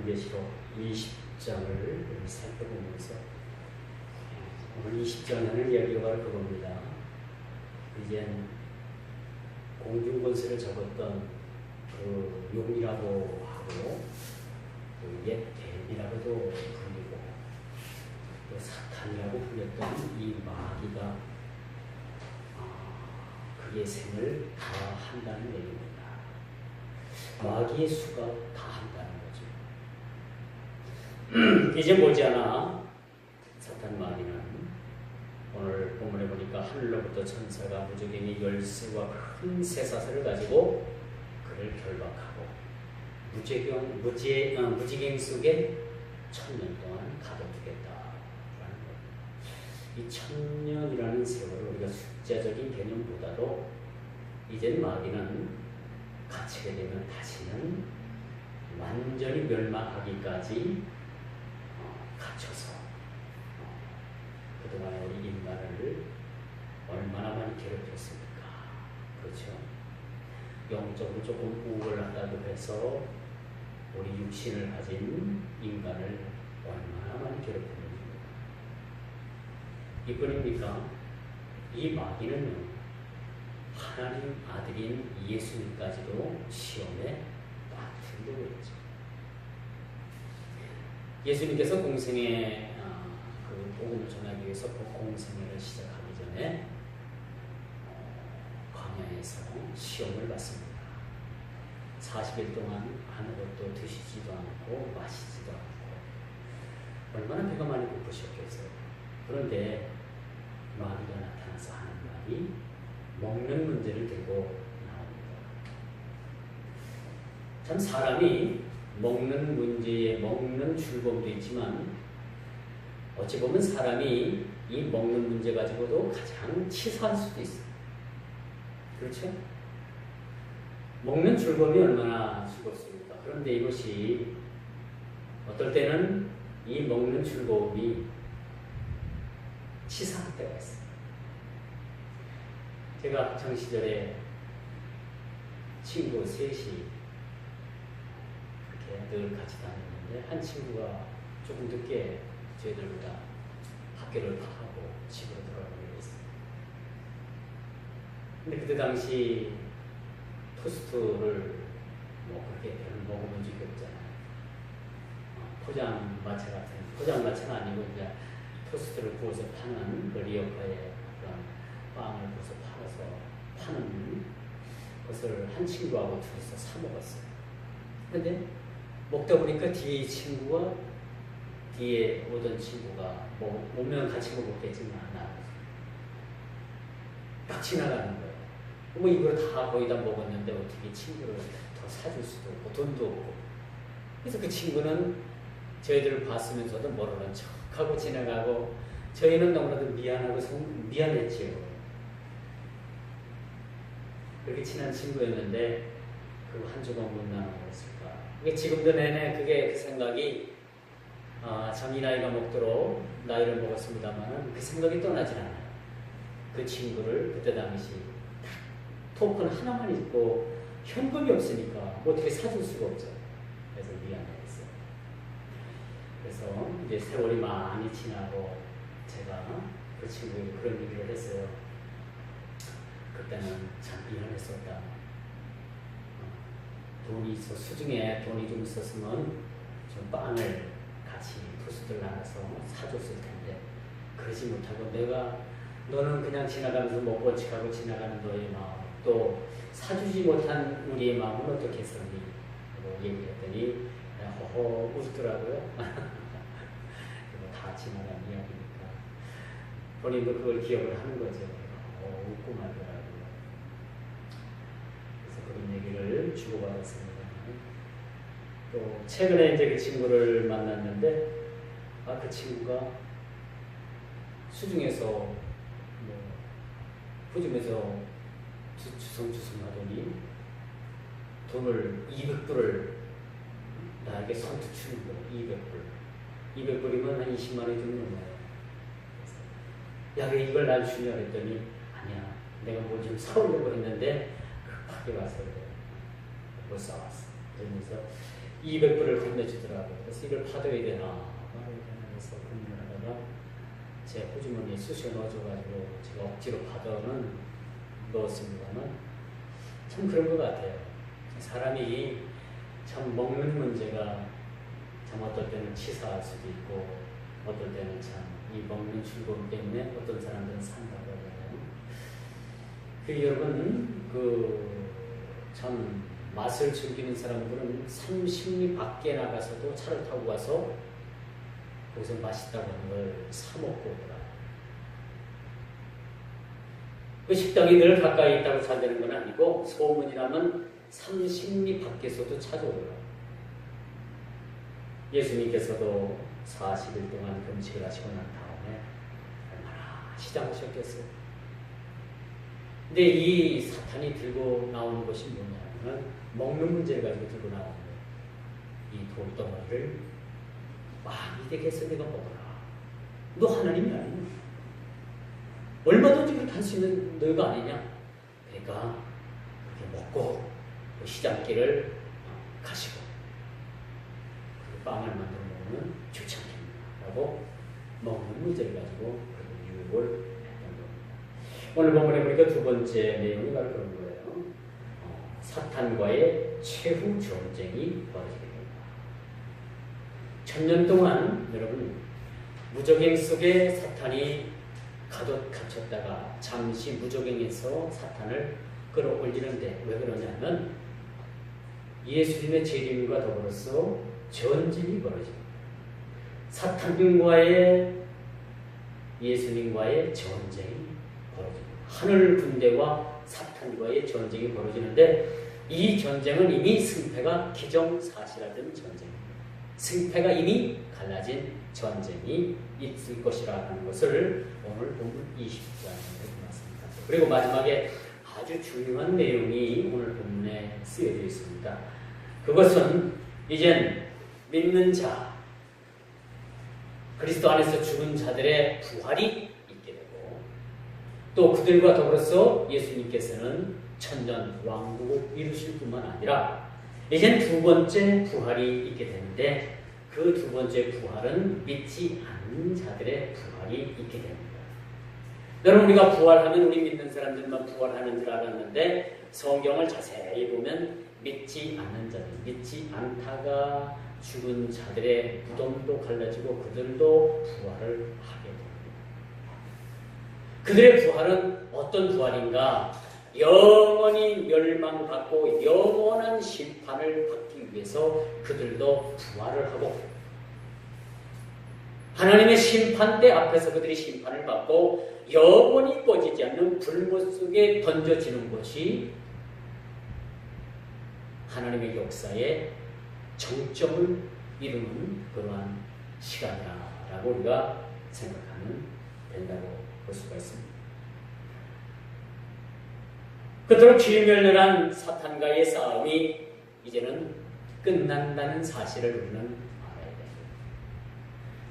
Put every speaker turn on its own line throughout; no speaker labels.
요한계시록 20장을 살펴보면서 오늘 20장 하는 이야기가 바로 그겁니다. 이젠 공중권세를 접었던 그 용이라고 하고 옛 뱀이라고도 불리고 또 사탄이라고 불렸던 이 마귀가 그의 생을 다한다는 얘기입니다. 마귀의 수가 다한다는 거죠. 이제 머지않아 사탄 마귀는 오늘 본문에 보니까 하늘로부터 천사가 무적행의 열쇠와 큰 쇠사슬을 가지고 그를 결박하고 무지갱 속에 1000년 동안 가둬두겠다라는 겁니다. 이 1000년이라는 세월을 우리가 숫자적인 개념보다도 이제 마귀는 갇히게 되면 다시는 완전히 멸망하기까지 갇혀서 그동안 우리 인간을 얼마나 많이 괴롭혔습니까? 그렇죠? 영적으로 조금 우월하다고 해서 우리 육신을 가진 인간을 얼마나 많이 괴롭혔는지. 이뿐입니까? 이 마귀는 하나님 아들인 예수님까지도 시험에 빠뜨리려고 했죠. 예수님께서 공생에 그 복음을 전하기 위해서 공생애를 시작하기 전에 광야에서 시험을 받습니다. 40일 동안 아무것도 드시지도 않고 마시지도 않고 얼마나 배가 많이 고프셨겠어요. 그런데 마귀가 나타나서 하는 말이 먹는 문제를 들고 나옵니다. 참 사람이 먹는 문제에 먹는 즐거움도 있지만 어찌 보면 사람이 이 먹는 문제 가지고도 가장 치사할 수도 있어요. 그렇죠? 먹는 즐거움이 얼마나 즐겁습니까? 그런데 이것이 어떨 때는 이 먹는 즐거움이 치사할 때가 있어요. 제가 학창 시절에 친구 셋이 이렇게 늘 같이 다녔는데 한 친구가 조금 늦게 저희들보다 학교를 파하고 집으로 돌아가게 됐어요. 근데 그때 당시 토스트를 뭐 그렇게 별로 먹어본 적이 없잖아요. 포장마차가 아니고 이제 토스트를 구워서 파는 그 리어카에 그런 빵을 구워서 팔아서 파는 것을 한 친구하고 둘이서 사 먹었어요. 근데 먹다 보니까 뒤에 오던 친구가 뭐 오면 같이 먹었겠지만 딱 지나가는 거예요. 뭐 이걸 다 거의 다 먹었는데 어떻게 친구를 더 사줄 수도 없고 돈도 없고. 그래서 그 친구는 저희들을 봤으면서도 모르는 척하고 지나가고 저희는 너무나도 미안했지요. 그렇게 친한 친구였는데 그 한 조각 못 나눠먹었을까. 지금도 내내 그 생각이 참 이 나이가 먹도록 나이를 먹었습니다만 그 생각이 떠나질 않아요. 그 친구를 그때 당시 토큰 하나만 있고 현금이 없으니까 뭐 어떻게 사줄 수가 없죠. 그래서 미안했어요. 그래서 이제 세월이 많이 지나고 제가 그 친구에게 그런 얘기를 했어요. 그때는 참 미안했었다. 수중에 돈이 좀 있었으면 좀 빵을 같이 토스트를 나눠서 사줬을 텐데 그러지 못하고 너는 그냥 지나가면서 먹고 칙하고 지나가는 너의 마음 또 사주지 못한 우리의 마음은 어떻겠습니? 라고 얘기했더니 허허 웃더라고요. 다 지나간 이야기니까 본인도 그걸 기억을 하는 거죠. 웃고 말더라고요. 그래서 그런 얘기를 주고받았습니다. 또 최근에 이제 그 친구를 만났는데 그 친구가 수중에서 뭐 푸짐해서 주섬주섬 하더니 돈을 200불을 나에게 선뜻 주는 거예요. 200불이면 한 20만 원이 좀 넘어요. 야, 왜 이걸 날 주냐 그랬더니 아니야, 내가 뭐 좀 사오려고 했는데 급하게 와서 못 사왔어. 그러면서 200불을 건네주더라고요. 그래서 이걸 파둬야 되나 말아야 되나 해서 고민을 하다가 제 호주머니에 쑤셔 넣어줘가지고 제가 억지로 파둬는 넣었습니다만 참 그런 것 같아요. 사람이 참 먹는 문제가 참 어떨 때는 치사할 수도 있고 어떨 때는 참 이 먹는 즐거움 때문에 어떤 사람들은 산다고 하잖아요. 여러분 참 맛을 즐기는 사람들은 삶 심리 밖에 나가서도 차를 타고 가서 거기서 맛있다고 하는 걸 사 먹고 오더라. 그 식당이 늘 가까이 있다고 잘 되는 건 아니고 소문이 나면 삶 심리 밖에서도 찾아오더라. 예수님께서도 40일 동안 금식을 하시고 난 다음에 얼마나 시장하셨겠어요. 근데 이 사탄이 들고 나오는 것이 뭐냐면 먹는 문제를 가지고 들고 나오는 거예요. 이 돌덩어리를 왕이 되겠어 내가 먹어라. 너 하나님이 아니냐? 얼마든지 그렇게 할 수 있는 너가 아니냐? 그러니까 이렇게 먹고 그 시장길을 가시고 그 빵을 만들어 먹으면 좋지 않겠느냐라고 먹는 문제를 가지고 유혹을 했던 겁니다. 오늘 본문에 보니까 두 번째 내용이 바로 그런 거예요. 사탄과의 최후 전쟁이 벌어지게 됩니다. 1000년 동안 여러분 무적행 속에 사탄이 갇혔다가 잠시 무적행에서 사탄을 끌어올리는데 왜 그러냐면 예수님의 재림과 더불어서 전쟁이 벌어집니다. 사탄과의 예수님과의 전쟁이 벌어집니다. 하늘 군대와 사탄과의 전쟁이 벌어지는데 이 전쟁은 이미 승패가 기정사실화된 전쟁입니다. 승패가 이미 갈라진 전쟁이 있을 것이라는 것을 오늘 본문 20장에 말씀합니다. 그리고 마지막에 아주 중요한 내용이 오늘 본문에 쓰여져 있습니다. 그것은 이젠 믿는 자, 그리스도 안에서 죽은 자들의 부활이 있게 되고 또 그들과 더불어서 예수님께서는 천년 왕국을 이루실 뿐만 아니라 이젠 두 번째 부활이 있게 되는데 그 두 번째 부활은 믿지 않는 자들의 부활이 있게 됩니다. 여러분 우리가 부활하면 우리 믿는 사람들만 부활하는 줄 알았는데 성경을 자세히 보면 믿지 않는 자들, 믿지 않다가 죽은 자들의 무덤도 갈라지고 그들도 부활을 하게 됩니다. 그들의 부활은 어떤 부활인가? 영원히 멸망받고 영원한 심판을 받기 위해서 그들도 부활을 하고 하나님의 심판대 앞에서 그들이 심판을 받고 영원히 꺼지지 않는 불못 속에 던져지는 것이 하나님의 역사의 정점을 이루는 그러한 시간이라고 우리가 생각하면 된다고 볼 수가 있습니다. 그토록 길멸렬한 사탄과의 싸움이 이제는 끝난다는 사실을 우리는 알아야 됩니다.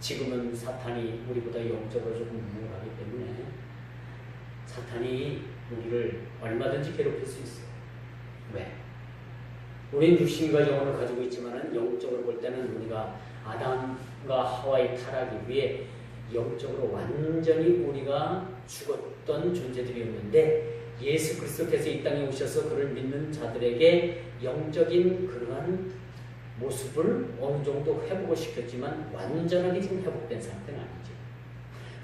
지금은 사탄이 우리보다 영적으로 조금 무능하기 때문에 사탄이 우리를 얼마든지 괴롭힐 수 있어요. 왜? 우리는 육신과 영혼을 가지고 있지만 영적으로 볼 때는 우리가 아담과 하와의 타락 이후에 영적으로 완전히 우리가 죽었던 존재들이었는데 예수 그리스도께서 이 땅에 오셔서 그를 믿는 자들에게 영적인 그러한 모습을 어느 정도 회복을 시켰지만 완전하게 지금 회복된 상태는 아니죠.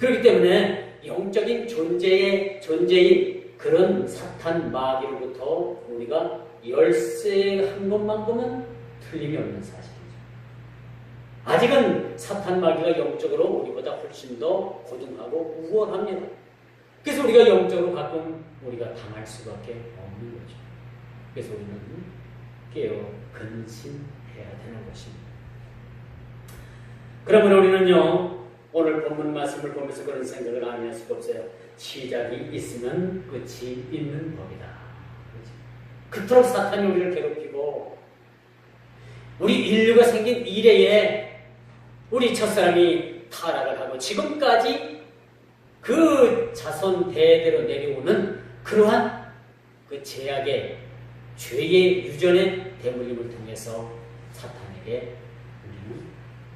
그렇기 때문에 영적인 존재인 그런 사탄 마귀로부터 우리가 열쇠한 것만큼은 틀림이 없는 사실이죠. 아직은 사탄 마귀가 영적으로 우리보다 훨씬 더 고등하고 우월합니다. 그래서 우리가 영적으로 가끔 우리가 당할 수밖에 없는 거죠. 그래서 우리는 깨어 근신해야 되는 것입니다. 그러면 우리는요 오늘 본문 말씀을 보면서 그런 생각을 안 할 수가 없어요. 시작이 있으면 끝이 있는 법이다. 그토록 사탄이 우리를 괴롭히고 우리 인류가 생긴 이래에 우리 첫사람이 타락을 하고 지금까지 그 자손 대대로 내려오는 그러한 그 죄악의 죄의 유전의 대물림을 통해서 사탄의 사탄에게 우리는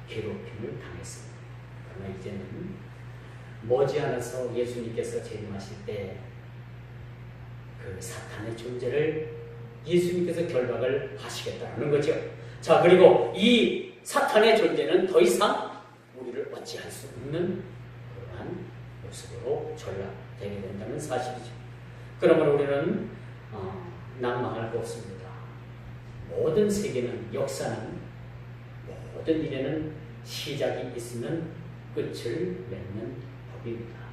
괴롭힘을 당했습니다. 그러나 이제는 머지않아서 예수님께서 재림하실 때 그 사탄의 존재를 예수님께서 결박을 하시겠다는 거죠. 자, 그리고 이 사탄의 존재는 더 이상 우리를 어찌할 수 없는 그러한 모습으로 전락되게 된다는 사실이죠. 그러므로 우리는 낭망할 거 없습니다. 모든 세계는, 역사는, 모든 일에는 시작이 있으면 끝을 맺는 법입니다.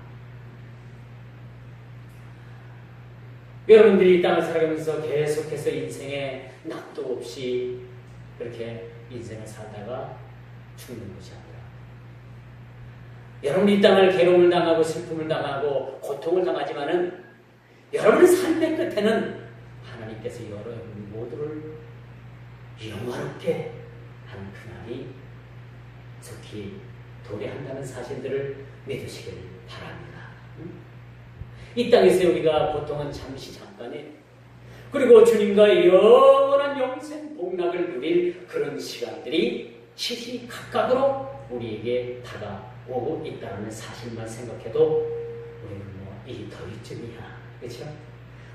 여러분들이 이 땅을 살아가면서 계속해서 인생에 낙도 없이 그렇게 인생을 살다가 죽는 것이 아니라, 여러분이 이 땅을 괴로움을 당하고 슬픔을 당하고 고통을 당하지만은 여러분의 삶의 끝에는 하나님께서 여러분 모두를 영화롭게 하는 그날이 속히 도래한다는 사실들을 믿으시길 바랍니다. 이 땅에서 우리가 고통은 잠시 잠깐이에요. 그리고 주님과 영원한 영생 복락을 누릴 그런 시간들이 시시각각으로 우리에게 다가오고 있다는 사실만 생각해도 우리는 이 더위쯤이야, 그렇죠?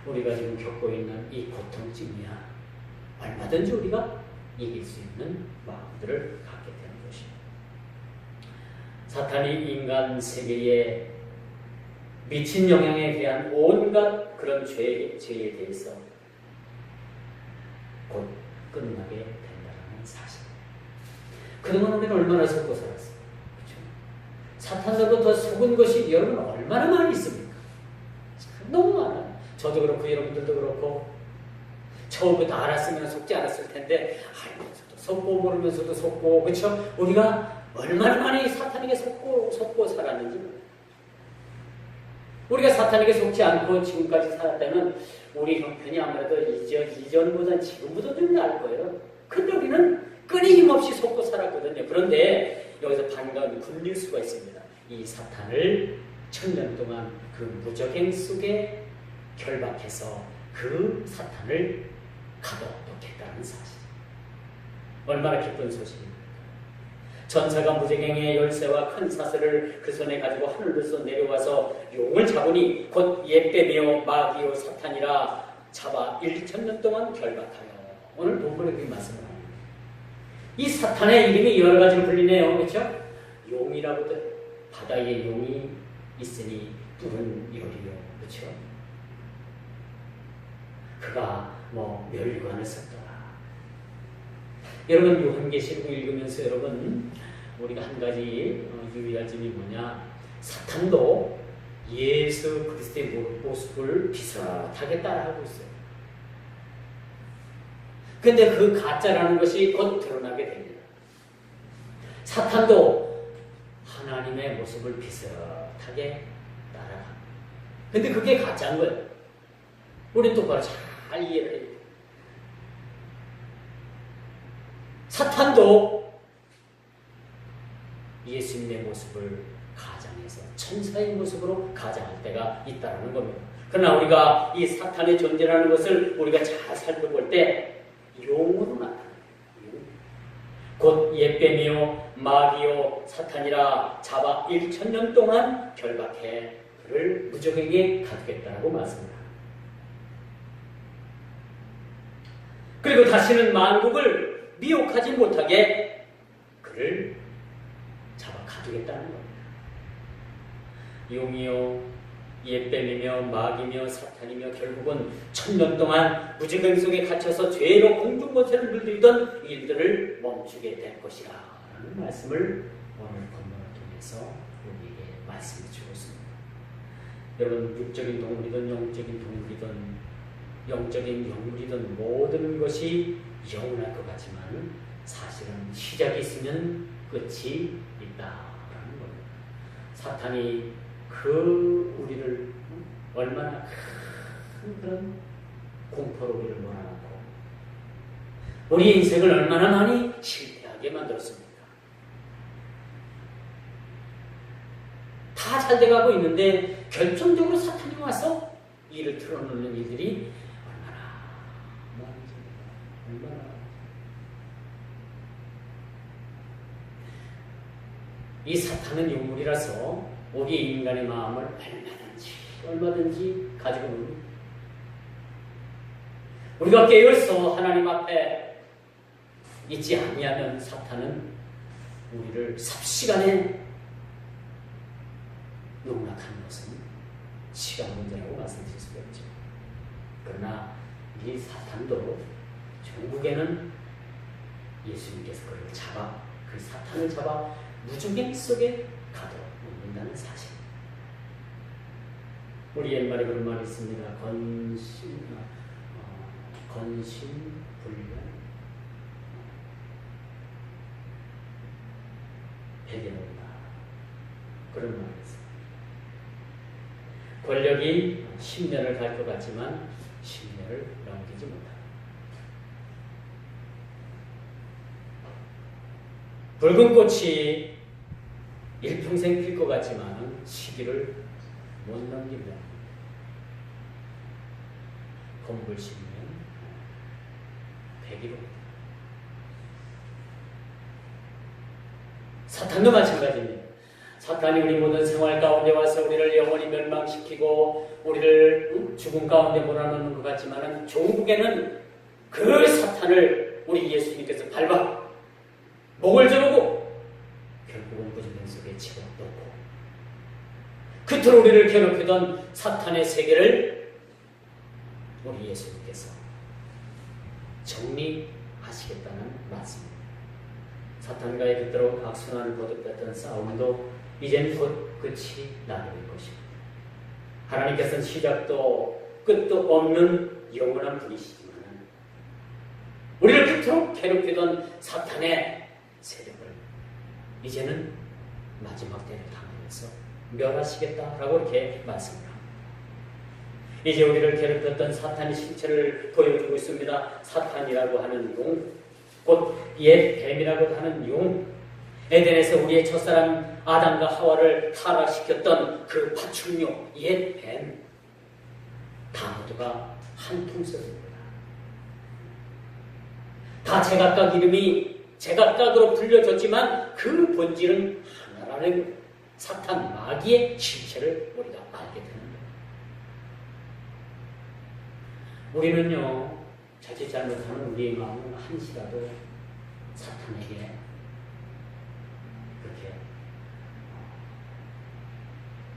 우리가 지금 겪고 있는 이 고통쯤이야, 얼마든지 우리가 이길 수 있는 마음들을 갖게 되는 것입니다. 사탄이 인간 세계에 미친 영향에 대한 온갖 그런 죄에 대해서 곧 끝나게 된다는 사실. 그동안 우리는 얼마나 속고 살았어요. 그렇죠? 사탄보다 더 속은 것이 여러분 얼마나 많이 있습니까? 너무 많아요. 저도 그렇고 여러분들도 그렇고, 처음부터 알았으면 속지 않았을 텐데 알면서도 속고 모르면서도 속고, 그렇죠? 우리가 얼마나 많이 사탄에게 속고 살았는지 몰라요. 우리가 사탄에게 속지 않고 지금까지 살았다면 우리 형편이 아무래도 이전보다는 지금보다 좀 나을 거예요. 근데 우리는 끊임없이 속고 살았거든요. 그런데 여기서 반가운 굿뉴스가 있습니다. 이 사탄을 1000년 동안 그 무적행 속에 결박해서 그 사탄을 가둬놓겠다는 사실. 얼마나 기쁜 소식입니까? 전사가 무적행의 열쇠와 큰 사슬을 그 손에 가지고 하늘로서 내려와서 용을 잡으니 곧 옛뱀이요 마귀요 사탄이라 잡아 1000년 동안 결박하여. 오늘 본문에 그렇게 말씀을 합니다. 이 사탄의 이름이 여러 가지로 불리네요. 그렇죠? 용이라고도, 바다에 용이 있으니 뿔은 요리요. 그렇죠? 그가 멸관을 썼더라. 여러분, 요한계시록 읽으면서 여러분 우리가 한 가지 유의할 점이 뭐냐, 사탄도 예수 그리스도의 모습을 비슷하게 따라하고 있어요. 근데 그 가짜라는 것이 곧 드러나게 됩니다. 사탄도 하나님의 모습을 비슷하게 따라갑니다. 근데 그게 가짜인 거예요. 우리 똑바로 잘 이해를 해야 돼요. 사탄도 예수님의 모습을 가장해서 천사의 모습으로 가장할 때가 있다는 겁니다. 그러나 우리가 이 사탄의 존재라는 것을 우리가 잘 살펴볼 때 용으로 나타납니다. 곧 옛뱀이요 마귀요 사탄이라 잡아 1000년 동안 결박해 그를 무적에게 가두겠다고 말씀합니다. 그리고 다시는 만국을 미혹하지 못하게 그를 잡아 가두겠다는 겁니다. 용이요 옛뱀이며 마귀며 사탄이며 결국은 1000년 동안 무지경 속에 갇혀서 죄로 공중고세를 물들이던 일들을 멈추게 될 것이라 라는 말씀을 오늘 본문을 통해서 우리에게 말씀해 주고 있습니다. 여러분, 육적인 동물이든 영적인 동물이든 영적인 영물이든 모든 것이 영원할 것 같지만 사실은 시작이 있으면 끝이 있다라는 겁니다. 사탄이 우리를 얼마나 큰 그런 공포로 우리를 몰아넣고 우리 인생을 얼마나 많이 실패하게 만들었습니까? 다 잘 돼가고 있는데 결정적으로 사탄이 와서 이를 틀어놓는 일들이 얼마나 이 사탄은 유물이라서 우리 인간의 마음을 얼마든지 가지고 놉니다. 우리가 깨어서 하나님 앞에 있지 아니하면 사탄은 우리를 삽시간에 농락하는 것은 시간 문제라고 말씀드릴 수가 있죠. 그러나 이 사탄도 결국에는 예수님께서 그를 잡아, 그 사탄을 잡아 무저갱 속에 가둬놓는다는 사실. 우리 옛말에 그런 말이 있습니다. 건신불변 배대놓는다. 그런 말이 있습니다. 권력이 10년을 갈 것 같지만 10년을 넘기지 못한다. 붉은 꽃이 일평생 필 것 같지만 시기를 못 넘긴다. 검을 심으면 100일로. 사탄도 마찬가지입니다. 사탄이 우리 모든 생활 가운데 와서 우리를 영원히 멸망시키고 우리를 죽음 가운데 몰아넣는 것 같지만 결국에는 그 사탄을 우리 예수님께서 밟아 목을 조르고 결국은 무저갱 속에 집어넣고 그토록 우리를 괴롭히던 사탄의 세계를 우리 예수님께서 정리하시겠다는 말씀입니다. 사탄과의 그토록 악순환을 거듭했던 싸움도 이제는 곧 끝이 나게 될 것입니다. 하나님께서는 시작도 끝도 없는 영원한 분이시지만 우리를 그토록 괴롭히던 사탄의 세력을 이제는 마지막 때를 당하면서 멸하시겠다라고 이렇게 말씀합니다. 이제 우리를 괴롭혔던 사탄의 실체를 보여주고 있습니다. 사탄이라고 하는 용, 곧 옛 뱀이라고 하는 용, 에덴에서 우리의 첫사람 아담과 하와를 타락시켰던 그 파충류, 옛 뱀, 다 모두가 한 품속입니다. 다 제각각 이름이 제각각으로 불려졌지만 그 본질은 하나라는 사탄 마귀의 실체를 우리가 알게 됩니다. 우리는요, 자칫 잘못하면 우리의 마음은 한시라도 사탄에게 그렇게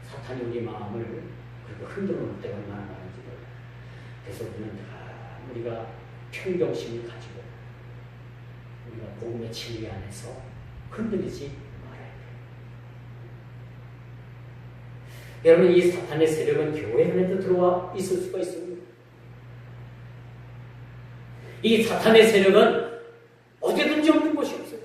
사탄이 우리 마음을 그렇게 흔들어 놓을 때가 얼마나 많은지 몰라요. 그래서 우리가 평정심을 가지고 우리가 복음의 진리 안에서 흔들리지 말아야 돼요. 여러분, 이 사탄의 세력은 교회 안에도 들어와 있을 수가 있습니다. 이 사탄의 세력은 어디든지 없는 곳이 없어요.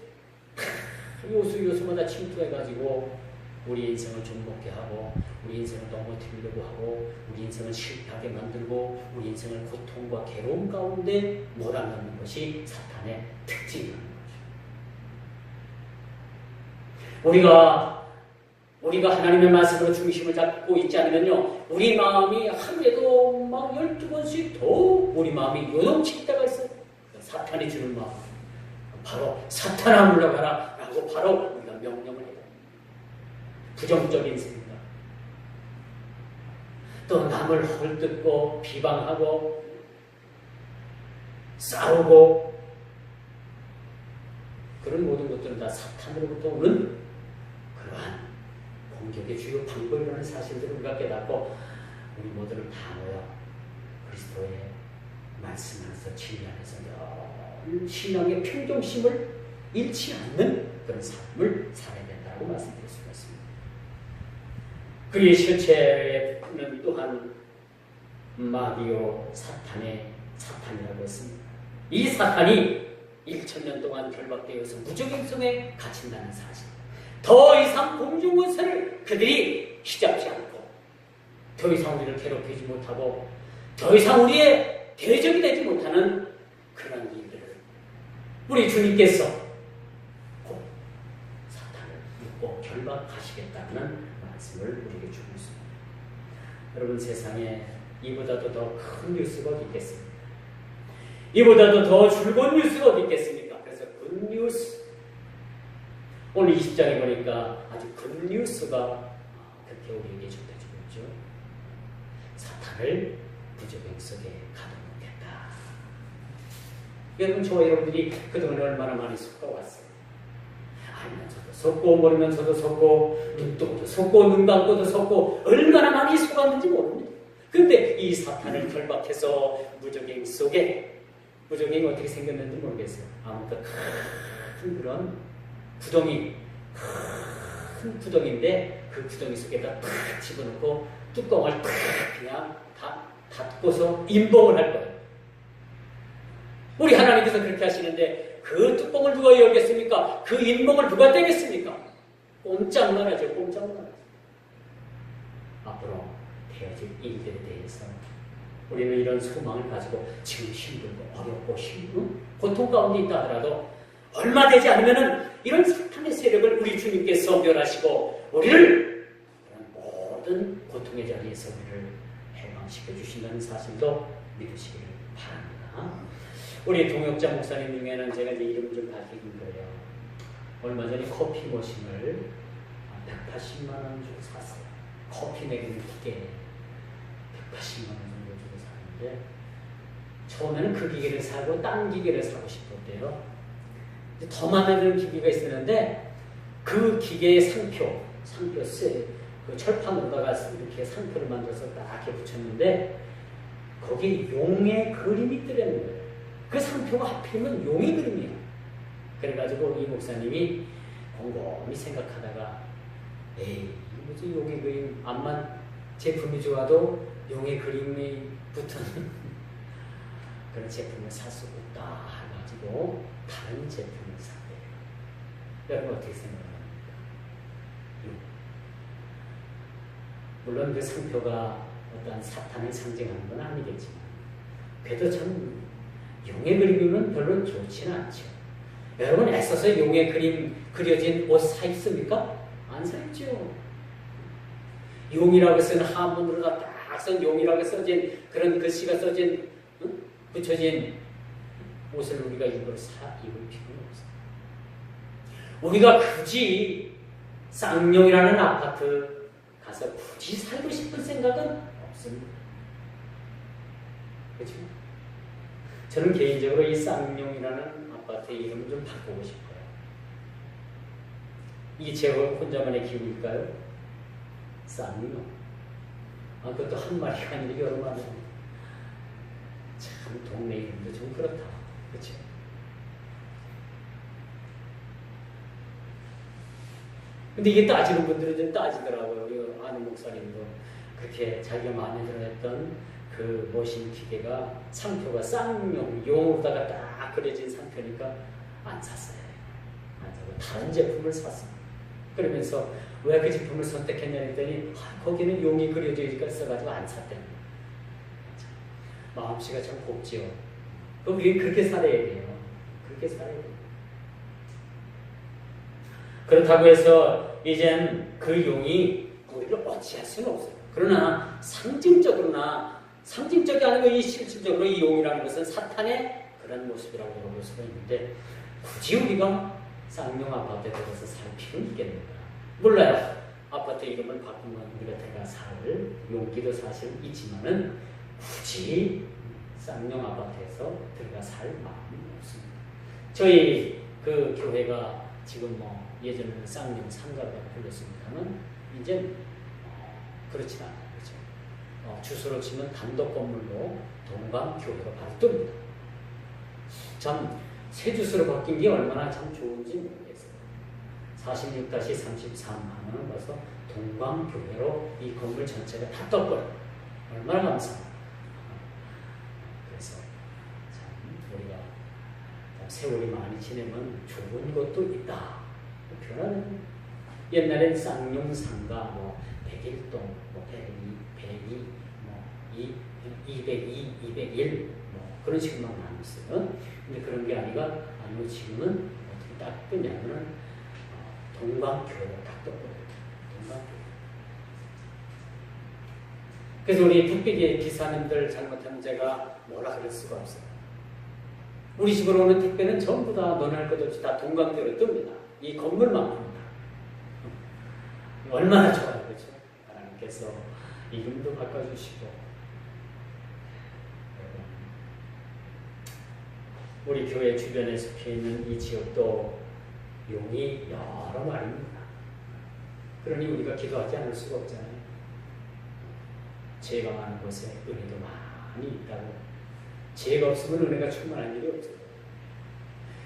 요소마다 침투해가지고 우리 인생을 좀먹게 하고 우리 인생을 넘어뜨리려고 하고 우리 인생을 실패하게 만들고 우리 인생을 고통과 괴로움 가운데 몰아넣는 것이 사탄의 특징이라는 거죠. 우리가 하나님의 말씀으로 중심을 잡고 있지 않으면요, 우리 마음이 하루에도 막 12번씩 더 우리 마음이 요동칠 때가 있어요. 사탄이 주는 마음, 바로 사탄아 물러가라 라고 바로 우리가 명령을 해요. 부정적인 생각, 또 남을 헐뜯고 비방하고 싸우고, 그런 모든 것들은 다 사탄으로부터 오는 그러한 공격의 주요 방법이라는 사실들을 우리가 깨닫고 우리 모두를 다 모여 그리스도의 말씀 안에서 진리 안에서 신앙의 평정심을 잃지 않는 그런 삶을 살아야 된다고 말씀드릴 수가 있습니다. 그의 실체는 또한 마귀요 사탄이라고 했습니다. 이 사탄이 1000년 동안 결박되어서 무저갱 속에 갇힌다는 사실, 더 이상 공중권세를 그들이 휘잡지 않고 더 이상 우리를 괴롭히지 못하고 더 이상 우리의 대적이 되지 못하는 그런 일들을 우리 주님께서 곧 사탄을 묶고 결박하시겠다는 말씀을 우리에게 주고 있습니다. 여러분, 세상에 이보다도 더 큰 뉴스가 어디 있겠습니까? 이보다도 더 즐거운 뉴스가 어디 있겠습니까? 그래서 굿뉴스, 오늘 20장에 보니까 아주 굿뉴스가 그렇게 우리에게 전해지고 있죠. 사탄을 부조병 속에 가둬놓겠다. 여러분, 저와 여러분들이 그동안 얼마나 많이 속아왔어요. 알면서도 속고 모르면서도 속고 눈 뜨고도 속고 눈 감고도 속고 얼마나 많이 속았는지 모릅니다. 근데 이 사탄을 결박해서 무적행 속에, 무적행이 어떻게 생겼는지 모르겠어요. 아무튼 큰 그런 구덩이, 큰 구덩이인데 그 구덩이 속에다 탁 집어넣고 뚜껑을 탁 그냥 다 닫고서 임봉을 할 거예요. 우리 하나님께서 그렇게 하시는데 그 뚜껑을 누가 열겠습니까? 그 임봉을 누가 떼겠습니까? 꼼짝만 하죠. 꼼짝만 하죠. 앞으로 되어질 일들에 대해서 우리는 이런 소망을 가지고 지금 힘들고 어렵고 고통 가운데 있다 하더라도 얼마 되지 않으면은 이런 사탄의 세력을 우리 주님께서 멸하시고 우리를 그런 모든 고통의 자리에서 우리를 해방시켜 주신다는 사실도 믿으시기를 바랍니다. 우리 동역자 목사님 중에는 제가 이제 이름을 좀 밝히는 거예요. 얼마 전에 커피 머신을 180만 원 주고 샀어요. 커피 내리는 기계 180만 원 정도 주고 샀는데 처음에는 그 기계를 사고 딴 기계를 사고 싶었대요. 더 많은 기계가 있었는데 그 기계의 상표 그 철판으로다가 이렇게 상표를 만들어서 딱 이렇게 붙였는데 거기에 용의 그림이 뜨려는 거예요. 그 상표가 하필이면 용의 그림이에요. 그래가지고 이 목사님이 곰곰이 생각하다가 에이, 뭐지 용의 그림, 암만 제품이 좋아도 용의 그림이 붙은 그런 제품을 살 수 없다 해가지고 다른 제품을 샀대요. 여러분 어떻게 생각합니까? 물론 그 상표가 어떠한 사탄을 상징하는 건 아니겠지만 그래도 참 용의 그림이면 별로 좋지는 않죠. 여러분 애써서 용의 그림 그려진 옷 사 입습니까? 안 사 입죠. 용이라고 쓴 한문으로 딱 쓴 용이라고 써진 그런 글씨가 써진 붙여진 옷을 우리가 일부러 사 입을 필요는 없어요. 우리가 굳이 쌍용이라는 아파트 가서 굳이 살고 싶은 생각은 없습니다. 그렇죠? 저는 개인적으로 이 쌍용이라는 아파트의 이름을 좀 바꾸고 싶어요. 이게 제가 혼자만의 기분일까요? 쌍용. 그것도 한 마리가 아니라 여러 마리. 참 동네 이름도 좀 그렇다. 그렇죠? 근데 이게 따지는 분들은 좀 따지더라고요. 아는 목사님도 그렇게 자기가 마음에 들어했던 그 머신 기계가 상표가 쌍용, 용으로다가 딱 그려진 상표니까 안 샀어요. 안 사고 다른 제품을 샀습니다. 그러면서 왜 그 제품을 선택했냐 했더니 거기는 용이 그려져 있어가지고 안 샀대요. 마음씨가 참 곱지요. 그럼 우리 그렇게 살아야 돼요. 그렇게 살아야 돼요. 그렇다고 해서 이젠 그 용이 우리를 어찌할 수는 없어요. 그러나 상징적이 아니고 이 실질적으로 이 용이라는 것은 사탄의 그런 모습이라고 볼 수가 있는데 굳이 우리가 쌍용 아파트에 들어가서 살 필요는 있겠는가? 몰라요. 아파트 이름을 바꾸면 우리가 들어가 살 용기도 사실 있지만은 굳이 쌍용 아파트에서 들어가 살 마음이 없습니다. 저희 그 교회가 지금 예전에는 쌍용 상가가 불렸습니다만 이제 그렇지 않아요. 그렇죠? 주소로 치면 단독 건물로 동방교회가 바로 뜹니다. 참 새 주소로 바뀐 게 얼마나 참 좋은지 모르겠어요. 46-33만 원을 벌써 동방교회로 이 건물 전체가 다 떴거든요. 얼마나 감사합니다. 그래서 참 우리가 세월이 많이 지내면 좋은 것도 있다. 변화는 옛날엔 쌍용상가 101동, 102, 202, 201 그런 식으로만 나눴어요. 근데 그런 게 아니고 지금은 어떻게 딱 뜨냐면은 동방교회가 딱 떴거든요. 동방교회. 그래서 우리 택배 기사님들 잘못하면 제가 뭐라 그럴 수가 없어요. 우리 집으로 오는 택배는 전부 다 논할 것 없이 다 동방교회로 뜹니다. 이 건물만큼이다. 얼마나 좋아요, 그렇죠? 하나님께서 이름도 바꿔주시고, 우리 교회 주변에 속해 있는 이 지역도 용이 여러 마리입니다. 그러니 우리가 기도하지 않을 수가 없잖아요. 죄가 많은 곳에 은혜도 많이 있다고. 죄가 없으면 은혜가 충만한 일이 없어요.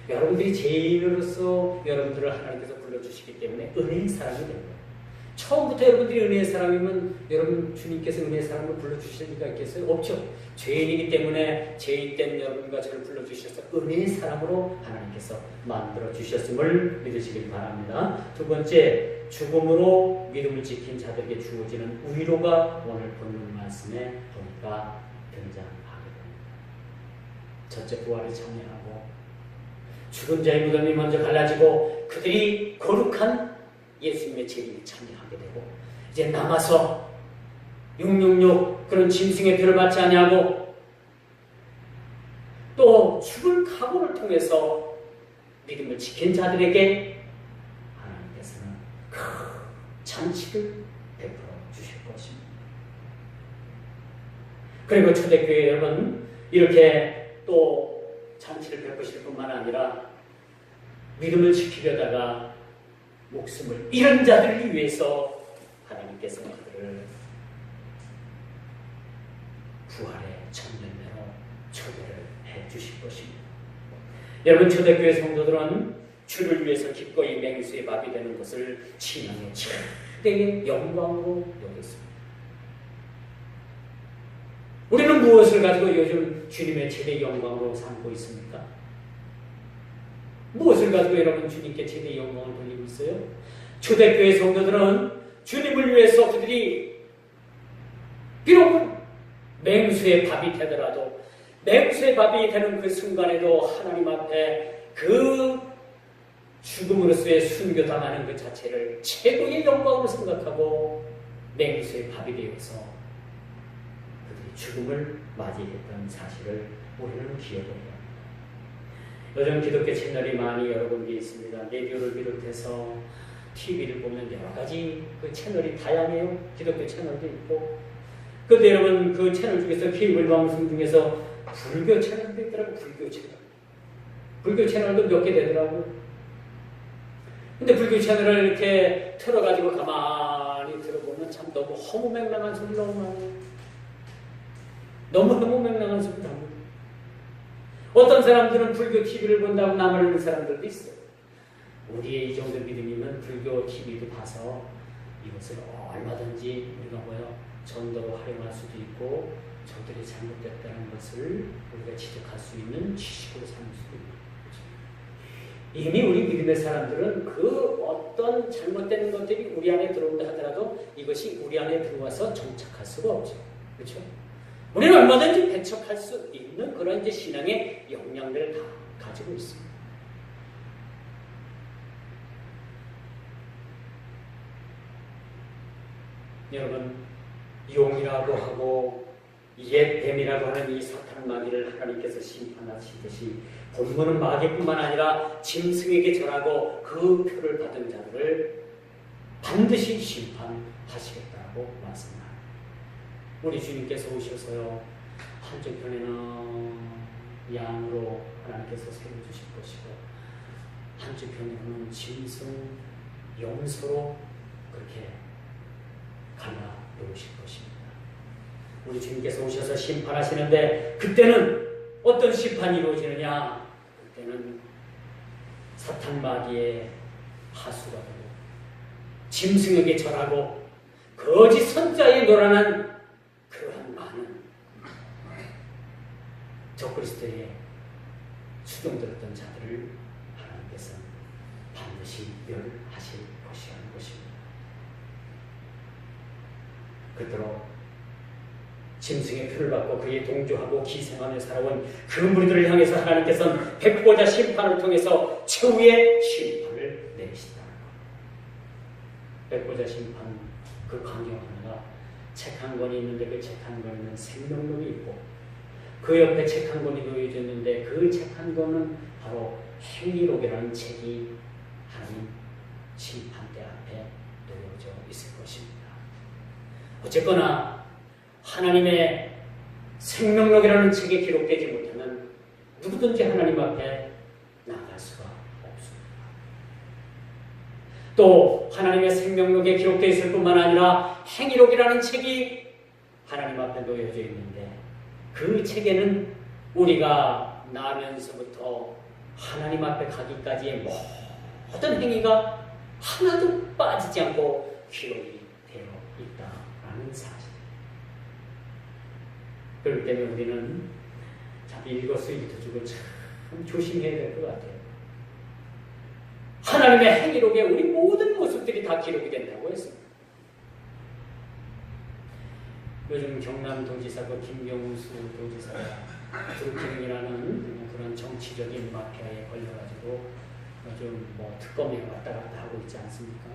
여러분들이 죄인으로서 여러분들을 하나님께서 불러주시기 때문에 은혜의 사람이 됩니다. 처음부터 여러분들이 은혜의 사람이면 여러분 주님께서 은혜의 사람을 불러주실 리가 있겠어요? 없죠. 죄인이기 때문에 죄인된 여러분과 저를 불러주셔서 은혜의 사람으로 하나님께서 만들어주셨음을 믿으시길 바랍니다. 두 번째, 죽음으로 믿음을 지킨 자들에게 주어지는 위로가 오늘 본문 말씀에 보니까 등장하게 됩니다. 첫째, 부활을 참여하고 죽은 자의 무덤이 먼저 갈라지고 그들이 거룩한 예수님의 재림에 참여하게 되고, 이제 남아서 666 그런 짐승의 표를 받지 아니하고 또 죽을 각오를 통해서 믿음을 지킨 자들에게 하나님께서는 큰 잔치를 베풀어 주실 것입니다. 그리고 초대교회 여러분, 이렇게 또 잔치를 베푸실 뿐만 아니라 믿음을 지키려다가 목숨을 잃은 자들을 위해서 하나님께서 그들을 부활의 천년내로 초대를 해 주실 것입니다. 여러분, 초대교회 성도들은 주를 위해서 기꺼이 맹수의 밥이 되는 것을 신앙의 최대의 영광으로 여겼습니다. 우리는 무엇을 가지고 요즘 주님의 최대의 영광으로 삼고 있습니까? 무엇을 가지고 여러분 주님께 최대의 영광을 돌리고 있어요? 초대교회 성도들은 주님을 위해서 그들이 비록 맹수의 밥이 되더라도 맹수의 밥이 되는 그 순간에도 하나님 앞에 그 죽음으로서의 순교당하는 그 자체를 최고의 영광으로 생각하고 맹수의 밥이 되어서 그들이 죽음을 맞이했던 사실을 우리는 기억해야 합니다. 요즘 기독교 채널이 많이 여러 군데 있습니다. 라디오를 비롯해서 TV를 보면 여러 가지 그 채널이 다양해요. 기독교 채널도 있고. 그런데 여러분, 그 채널 중에서 케이블 방송 중에서 불교 채널도 있더라고요. 불교 채널. 불교 채널도 몇 개 되더라고요. 근데 불교 채널을 이렇게 틀어가지고 가만히 들어보면 참 너무 허무맹랑한 소리 너무 많아요. 너무 허무맹랑한 소리 나옵니다. 어떤 사람들은 불교 TV를 본다고 나무라는 사람들도 있어요. 우리의 이 정도 믿음이면 불교 TV도 봐서 이것을 얼마든지 우리가 전도로 활용할 수도 있고 저들이 잘못됐다는 것을 우리가 지적할 수 있는 지식으로 삼을 수도 있고. 이미 우리 믿음의 사람들은 그 어떤 잘못된 것들이 우리 안에 들어온다 하더라도 이것이 우리 안에 들어와서 정착할 수가 없죠. 그렇죠? 우리는 얼마든지 배척할 수 있는 그런 이제 신앙의 역량들을 다 가지고 있습니다. 여러분, 용이라고 하고 옛 뱀이라고 하는 이 사탄 마귀를 하나님께서 심판하시듯이 본문은 마귀뿐만 아니라 짐승에게 절하고 그 표를 받은 자들을 반드시 심판하시겠다고 말씀합니다. 우리 주님께서 오셔서요, 한쪽편에는 양으로 하나님께서 세워주실 것이고 한쪽편에는 짐승, 염소로 그렇게 갈라 놓으실 것입니다. 우리 주님께서 오셔서 심판하시는데 그때는 어떤 심판이 이루어지느냐? 그때는 사탄 마귀의 하수가 되고 짐승에게 절하고 거짓 선자에 노란한 그러한 많은 적그리스도에 수종들었던 자들을 하나님께서 반드시 멸하실 것이라는 것입니다. 그토록 짐승의 표를 받고 그에 동조하고 기생하며 살아온 그 무리들을 향해서 하나님께서는 백보자 심판을 통해서 최후의 심판을 내리신다는 것. 백보자 심판 그 광경 하나가 책 한 권이 있는데 그 책 한 권에는 생명록이 있고 그 옆에 책 한 권이 놓여져 있는데 그 책 한 권은 바로 행위록이라는 책이 하나님 심판대 앞에 놓여져 있을 것입니다. 어쨌거나 하나님의 생명록이라는 책에 기록되지 못하면 누구든지 하나님 앞에 나갈 수가 없습니다. 또 하나님의 생명록에 기록되어 있을 뿐만 아니라 행위록이라는 책이 하나님 앞에 놓여져 있는데 그 책에는 우리가 나면서부터 하나님 앞에 가기까지의 모든 행위가 하나도 빠지지 않고 기록이 되어 있다라는 사실. 그렇기 때문에 우리는 참 일거수일투족을 참 조심해야 될 것 같아요. 하나님의 행위록에 우리 모든 모습들이 다 기록이 된다고 했습니다. 요즘 경남도지사 김경수 도지사가 드루킹이라는 그런 정치적인 마피아에 걸려가지고 좀 특검에 왔다 갔다 하고 있지 않습니까?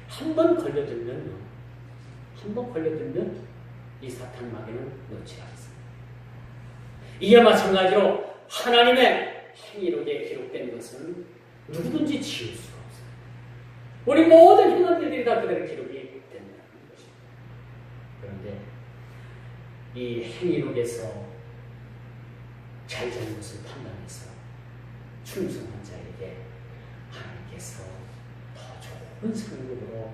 한 번 걸려들면 이 사탄 마귀는 놓지 않습니다. 이와 마찬가지로 하나님의 행위록에 기록된 것은 누구든지 지울 수가 없어요. 우리 모든 행함들이 다 그대로 기록이 된다는 것입니다. 그런데 이 행위록에서 잘잘못을 판단해서 충성한 자에게 하나님께서 더 좋은 상급으로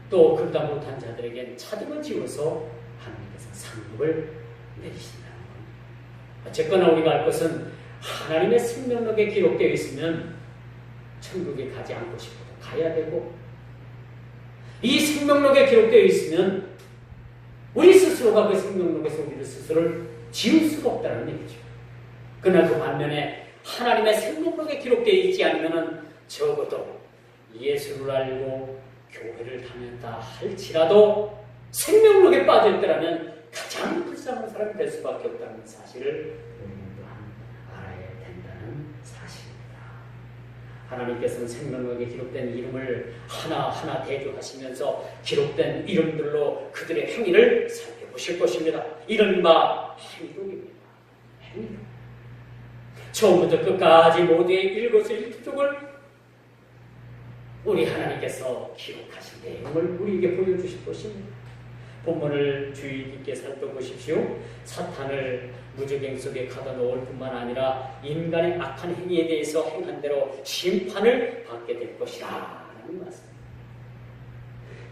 또 그러다 못한 자들에게는 차등을 지어서 하나님께서 상급을 내리신다는 겁니다. 어쨌거나 우리가 알 것은 하나님의 생명록에 기록되어 있으면 천국에 가지 않고 싶어도 가야 되고 이 생명록에 기록되어 있으면 우리 스스로가 그 생명록에서 우리를 스스로를 지울 수가 없다는 얘기죠. 그러나 그 반면에 하나님의 생명록에 기록되어 있지 않으면 적어도 예수를 알고 교회를 다녔다 할지라도 생명록에 빠졌더라면 가장 불쌍한 사람이 될 수밖에 없다는 사실을 우리는 또한 알아야 된다는 사실입니다. 하나님께서는 생명록에 기록된 이름을 하나하나 대조하시면서 기록된 이름들로 그들의 행위를 살펴보실 것입니다. 이른바 행위록입니다. 행위록. 처음부터 끝까지 모두의 일거수일투족을 우리 하나님께서 기록하신 내용을 우리에게 보여주실 것입니다. 본문을 주의 깊게 살펴보십시오. 사탄을 무저갱 속에 가둬 놓을 뿐만 아니라 인간의 악한 행위에 대해서 행한 대로 심판을 받게 될 것이라 라는 말씀입니다.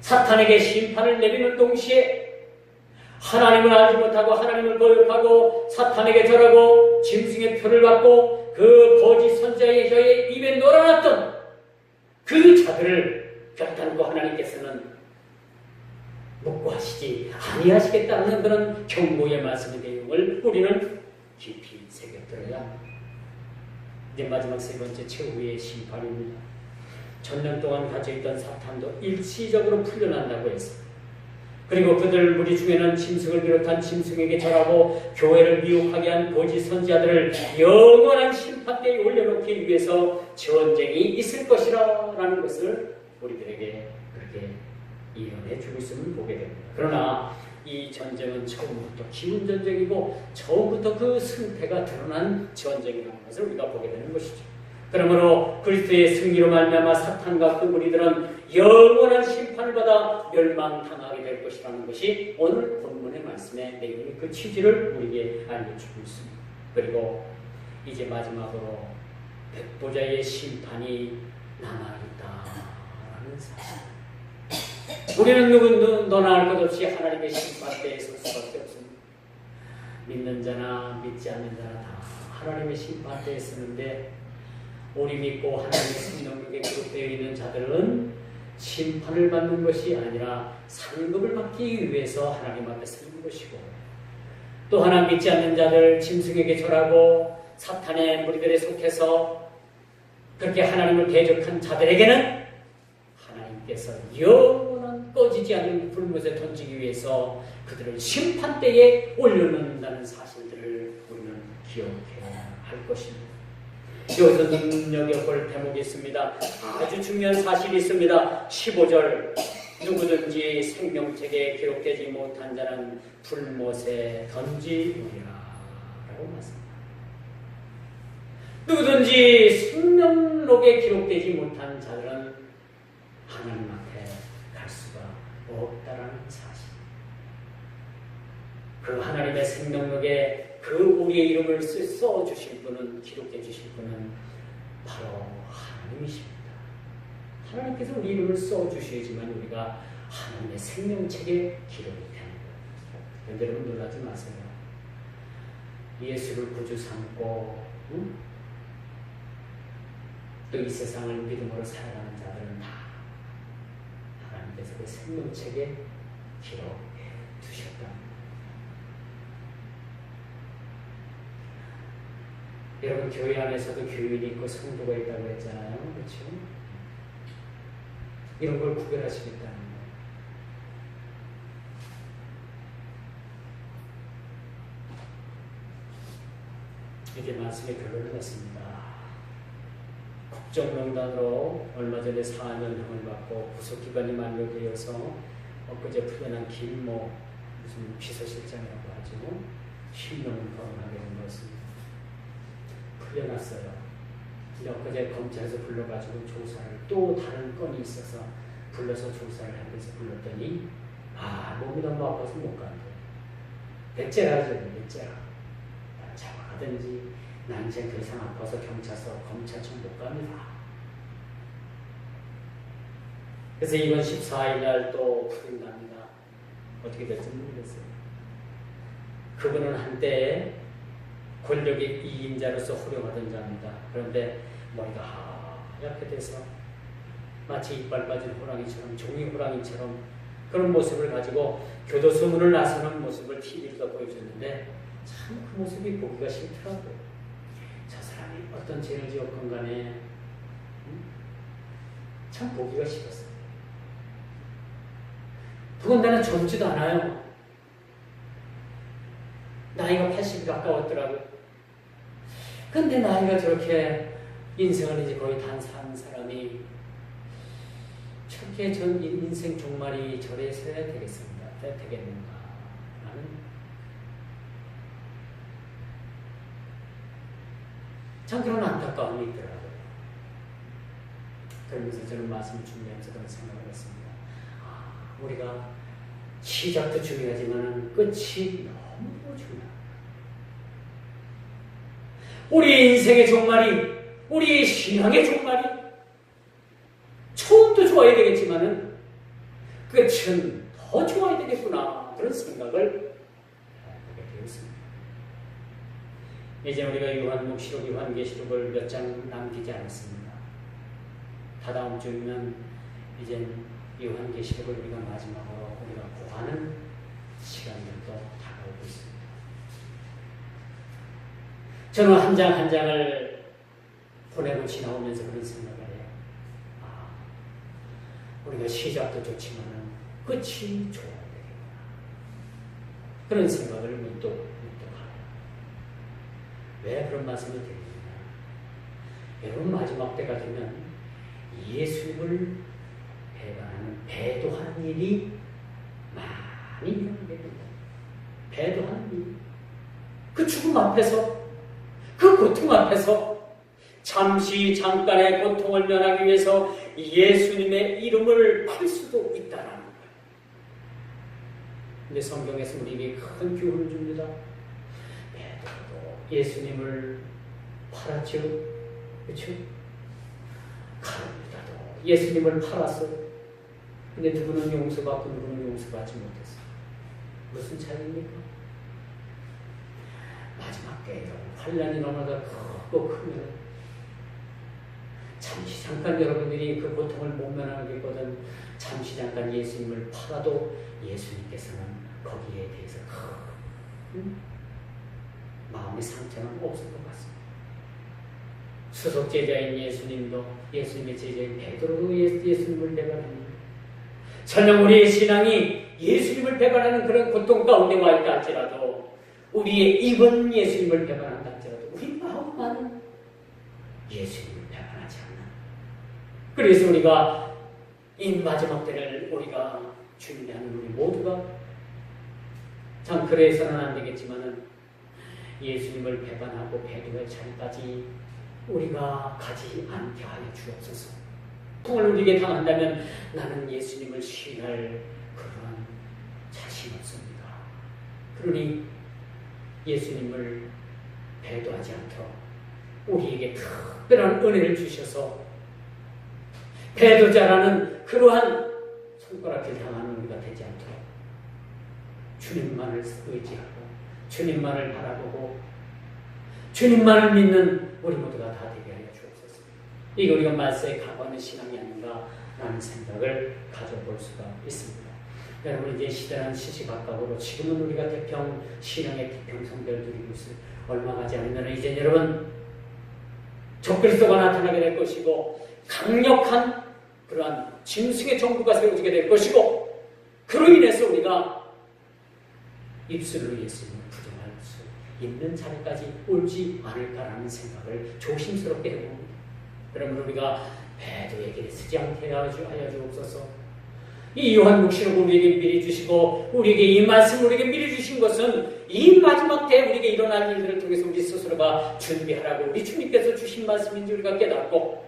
사탄에게 심판을 내리는 동시에 하나님을 알지 못하고 하나님을 거역하고 사탄에게 절하고 짐승의 표를 받고 그 거짓 선자의 혀에 입에 놀아놨던 그 자들을 결단코 하나님께서는 묵고하시지 아니하시겠다는 그런 경고의 말씀의 내용을 우리는 깊이 새겨들어야 합니다. 이제 마지막 세 번째 최후의 심판입니다. 전년 동안 갇혀있던 사탄도 일시적으로 풀려난다고 했습니다. 그리고 그들 무리 중에는 짐승을 비롯한 짐승에게 절하고 교회를 미혹하게 한 거짓 선지자들을 영원한 심판대에 올려놓기 위해서 전쟁이 있을 것이라 라는 것을 우리들에게 그렇게 예언해 주고 있음을 보게 됩니다. 그러나 이 전쟁은 처음부터 기운 전쟁이고 처음부터 그 승패가 드러난 전쟁이라는 것을 우리가 보게 되는 것이죠. 그러므로 그리스도의 승리로 말미암아 사탄과 그 무리들은 영원한 심판을 받아 멸망당하게 될 것이라는 것이 오늘 본문의 말씀의 내용의 그 취지를 우리에게 알려주고 있습니다. 그리고 이제 마지막으로 백보자의 심판이 남아있다라는 사실. 우리는 너나 할 것 없이 하나님의 심판대에 설 수밖에 없습니다. 믿는 자나 믿지 않는 자나 다 하나님의 심판대에 서는데 우리 믿고 하나님의 생명력에 기록되어 있는 자들은 심판을 받는 것이 아니라 상급을 받기 위해서 하나님 앞에 서는 것이고 또 하나 믿지 않는 자들 짐승에게 절하고 사탄의 무리들에 속해서 그렇게 하나님을 대적한 자들에게는 하나님께서 영원한 꺼지지 않는 불못에 던지기 위해서 그들을 심판대에 올려놓는다는 사실들을 우리는 기억해야 할 것입니다. 여기서 눈여겨볼 대목이 있습니다. 아주 중요한 사실이 있습니다. 15절 누구든지 생명책에 기록되지 못한 자는 불못에 던지우리라 라고 말씀합니다. 누구든지 생명록에 기록되지 못한 자들은 하나님 앞에 갈 수가 없다라는 사실. 그 하나님의 생명록에 그 우리의 이름을 써주실 분은, 기록해 주실 분은 바로 하나님이십니다. 하나님께서 우리 이름을 써주셔야지만 우리가 하나님의 생명책에 기록이 되는 거예요. 그런데 여러분 놀라지 마세요. 예수를 구주 삼고 또 이 세상을 믿음으로 살아가는 자들은 다 하나님께서 그 생명책에 기록해 두셨답니다. 여러분 교회 안에서도 교인이 있고 성도가 있다고 했잖아요. 그렇죠? 이런 걸 구별하시겠다는 거예요. 이게 말씀의 결론을 냈습니다. 국정농단으로 얼마 전에 4년형을 받고 구속기간이 만료되어서 엊그제 풀려난 김모 무슨 비서실장이라고 하죠. 10년을 거론하게 된 것입니다. 풀려났어요. 근데 엊그제 검찰에서 불러가지고 조사를 또 다른 건이 있어서 불러서 조사를 하기 위해서 불렀더니 몸이 너무 아파서 못 간대. 백제라죠. 백제라. 잡아가든지 난 이제 더 이상 아파서 경찰서 검찰청 못 갑니다. 그래서 이번 14일 날 또 풀린답니다. 어떻게 될지 모르겠어요. 그분은 한때 권력의 이인자로서 호령하던 자입니다. 그런데 머리가 하얗게 돼서 마치 이빨 빠진 호랑이처럼, 종이 호랑이처럼 그런 모습을 가지고 교도소문을 나서는 모습을 TV에서 보여줬는데 참 그 모습이 보기가 싫더라고요. 저 사람이 어떤 죄를 지었건 간에 참 보기가 싫었어요. 더군다나 젊지도 않아요. 나이가 80이 가까웠더라고요. 근데 나이가 저렇게 인생을 이제 거의 다 산 사람이 저렇게 전 인생 종말이 저래서 해야 되겠는가 라는 참 그런 안타까움이 있더라고요. 그러면서 저는 말씀을 준비하면서 그런 생각을 했습니다. 우리가 시작도 중요하지만 끝이 너무 중요하다. 우리 인생의 종말이, 우리 신앙의 종말이 처음도 좋아야 되겠지만은 끝은 더 좋아야 되겠구나. 그런 생각을 하게 되었습니다. 이제 우리가 요한묵시록, 요한계시록을 몇 장 남기지 않았습니다. 다다음 주면 이제 요한계시록을 우리가 마지막으로 우리가 고하는 시간들도 다가오고 있습니다. 저는 한 장 한 장을 보내고 지나오면서 그런 생각을 해요. 우리가 시작도 좋지만 끝이 좋아야 되겠구나. 그런 생각을 문득 하요. 왜 그런 말씀을 드리느냐. 여러분 마지막 때가 되면 예수님을 배반하는 배도하는 일이 많이 일어나게 됩니다. 배도하는 일. 그 죽음 앞에서, 그 고통 앞에서 잠깐의 고통을 면하기 위해서 예수님의 이름을 팔 수도 있다라는 거예요. 근데 성경에서 우리에게 큰 교훈을 줍니다. 베드로도 예수님을 팔았죠. 그렇죠? 가룟유다도 예수님을 팔았어요. 근데 누구는 용서받고 누구는 용서받지 못했어요. 무슨 차이입니까? 마지막 때에 환난이 너무나 크고 크면 잠깐 여러분들이 그 고통을 못 면하겠거든 잠시 잠깐 예수님을 팔아도 예수님께서는 거기에 대해서 큰 마음의 상처는 없을 것 같습니다. 수석 제자인 예수님도, 예수님의 제자인 베드로도 예수님을 배반합니다. 전혀 우리의 신앙이 예수님을 배반하는 그런 고통 가운데 와 있다 할지라도, 우리의 입은 예수님을 배반한다 할지라도 우리 마음만은 예수님을 배반하지 않나. 그래서 우리가 이 마지막 때를 우리가 준비하는 우리 모두가 참 그래서는 안 되겠지만은 예수님을 배반하고 배도의 자리까지 우리가 가지 않게 하여 주옵소서. 통을 우리에게 당한다면 나는 예수님을 시인할 그런 자신 없습니다. 그러니 예수님을 배도하지 않도록 우리에게 특별한 은혜를 주셔서 배도자라는 그러한 손가락질 당하는 우리가 되지 않도록 주님만을 의지하고 주님만을 바라보고 주님만을 믿는 우리 모두가 다 되게 하여 주옵소서. 이게 우리가 말세에 가고하는 신앙이 아닌가 라는 생각을 가져볼 수가 있습니다. 여러분, 이제 시대는 시시각각으로 지금은 우리가 신앙의 태평성대를 누리고 있어요. 얼마 가지 않으면 이제 여러분 적그리스도가 나타나게 될 것이고 강력한 그러한 짐승의 정부가 세워지게 될 것이고 그로 인해서 우리가 입술로 예수님을 부정할 수 있는 자리까지 올지 않을까라는 생각을 조심스럽게 해봅니다. 그러면 우리가 배도의 길에 쓰지 않게 하여 주옵소서. 이 요한 목시록을 우리에게 미리 주시고 우리에게 이 말씀을 우리에게 미리 주신 것은 이 마지막 때에 우리에게 일어날 일들을 통해서 우리 스스로가 준비하라고 우리 주님께서 주신 말씀인지 우리가 깨닫고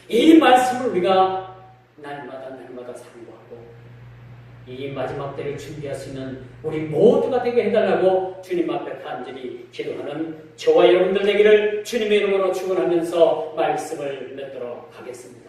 이 말씀을 우리가 날마다 상고하고 이 마지막 때를 준비할 수 있는 우리 모두가 되게 해달라고 주님 앞에 간절히 기도하는 저와 여러분들 되기를 주님의 이름으로 축원하면서 말씀을 맺도록 하겠습니다.